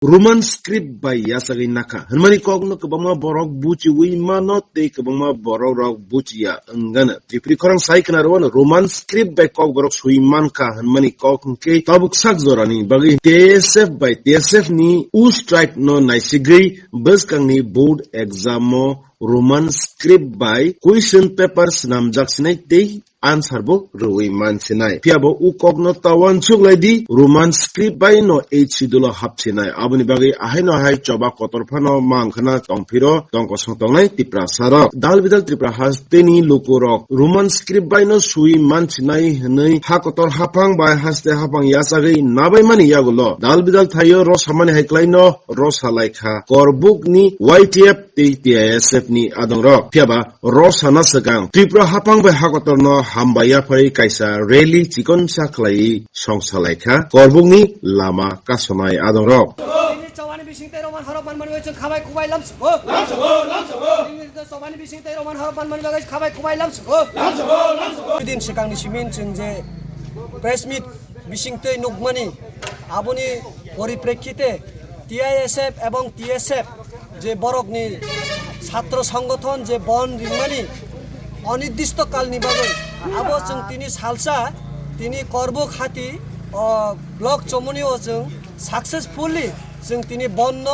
Roman script by Yasagi Naka. Hanmani kogno kabama borok buci wimano te kabama borok buci ya engana. Jipri korang sai kena rawan Roman script by kog borok suiman ka hanmani kog ke tabuk sak zorani bagi TSF by TSF ni strike no naisigri bus kang ni board examo Roman script by question papers namjak sinai te answer bo roi man sinai piabo u kogno tawan chuglai di Roman script by no hdulo hap sinai abuni bagi ahai no hai choba kotor phano mangkhana tongphiro tongko songtongnai tipra sara dalbidal tripra hasteni lokorok Roman script by no sui man sinai hnei ha kotor hapang by haste hapang yasagi nabai mani yagulo dalbidal thayo ro samani haiklai no ro salaikha korbuk ni YTF TSF ni adongrok piaba ro sana sakang tripra hapang by ha kotor no hambaya phai kaisa rally chikon saklai songsalaika korbungni lama kasonai adongrok Chawani bising tay roman harapan mani wechung khabai kubai lamsbo chawani bising tay roman harapan mani bagais khabai kubai lamsbo din sikangni simin chungje press meet bising tay nukmani aboni পরিপ্রেক্ষিতে TISF এবং TSF যে বরকনি ছাত্র সংগঠন যে বন রিংমানি অনির্দিষ্টকাল নিবাগৈ আবো जों তিনি সালসা তিনি করব খাতি ব্লক চমনিও जों সাকসেসফুলি जों তিনি বন্য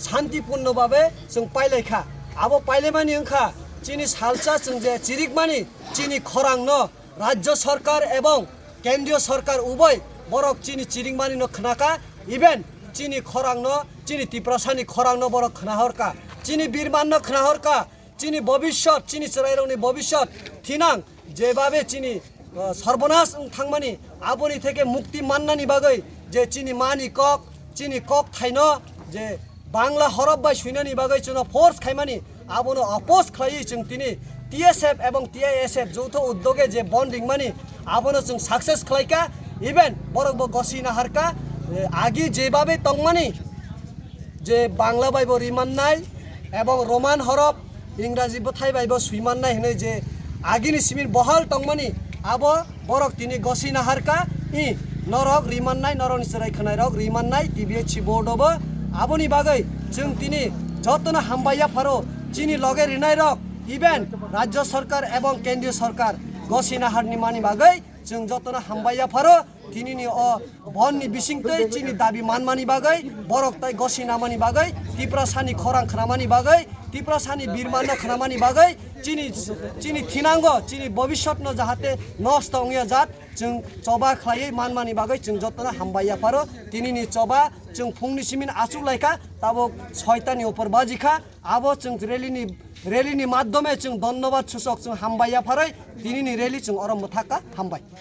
শান্তিপূর্ণভাবে जों পাইলাইখা আবো পাইলেমানি ওংখা চিনি সালসা जों যে চিরিকমানি চিনি খরাংনো রাজ্য সরকার এবং কেন্দ্রীয় সরকার উভয় বরক চিনি চিরিকমানি ন খনাকা ইভেন চিনি খরাংনো চিনি তিপ্রাসানি খরাংনো বরক খনাহরকা চিনি বীরমান্ন খনাহরকা চিনি ভবিষ্যৎ চিনি চরাইরংনি ভবিষ্যৎ থিনাং যেভাবে চিনি সর্বনাশ থাংমানি আবনি থেকে মুক্তি মান্নানি বাগৈ যে চিনি মানি কক থাইনো যে বাংলা হরফ বাই সুইনানি বাগৈ চুনো ফোর্স খাইমানি আবনো অপোজ খাই जों তিনি TSF এবং TISF যৌথ উদ্যোগে যে বন রিংমানি আবনো जों সাকসেস খাইকা ইভেন বরকব গসিনা হারকা আগি যেভাবে তংমানি যে বাংলা বাইব রিমান্নাই এবং রোমান হরফ ইংরাজি বথাই বাইব সুইমান্নাই হনে যে আগিনি সিমির বহাল তংমানি আবো বরক তিনি গসিনা হারকা ই নরক রিমান্নাই নরনি সরাই খনাই রক রিমান্নাই TBH বোর্ডব আবনি বাগৈ जों তিনি যতনা হামবাইয়া ফারো চিনি লগে রিনাই রক ইভেন রাজ্য সরকার এবং কেন্দ্রীয় সরকার গসিনা হারনি মানি বাগৈ जों যতনা হামবাইয়া ফারো তিনিনি বননি বিসিংতৈ চিনি দাবি মানমানি বাগৈ বরক তাই গসিনা মানি বাগৈ তিপ্রাসানি খরাং খনামানি বাগৈ তিপ্রাসানি বীরমান্ন খনামানি বাগৈ চিনি থিনাঙ্গ চিনি ভবিষ্যৎ ন যাহাতে নষ্ট অংয়া জাত जों চবা খাইयै মানমানি বাগৈ जों যতনা হামবাইয়া ফারো তিনিনি চবা जों फुंनि सिमिन आसुक लाइका ताबो 6टानि ऊपर बाजिखा आबो जों रेलिनि माध्यमे जों धन्यवाद सूचक जों हामबाइया फारै तिनिनि रेली जों अरम्ब थाका हामबाय।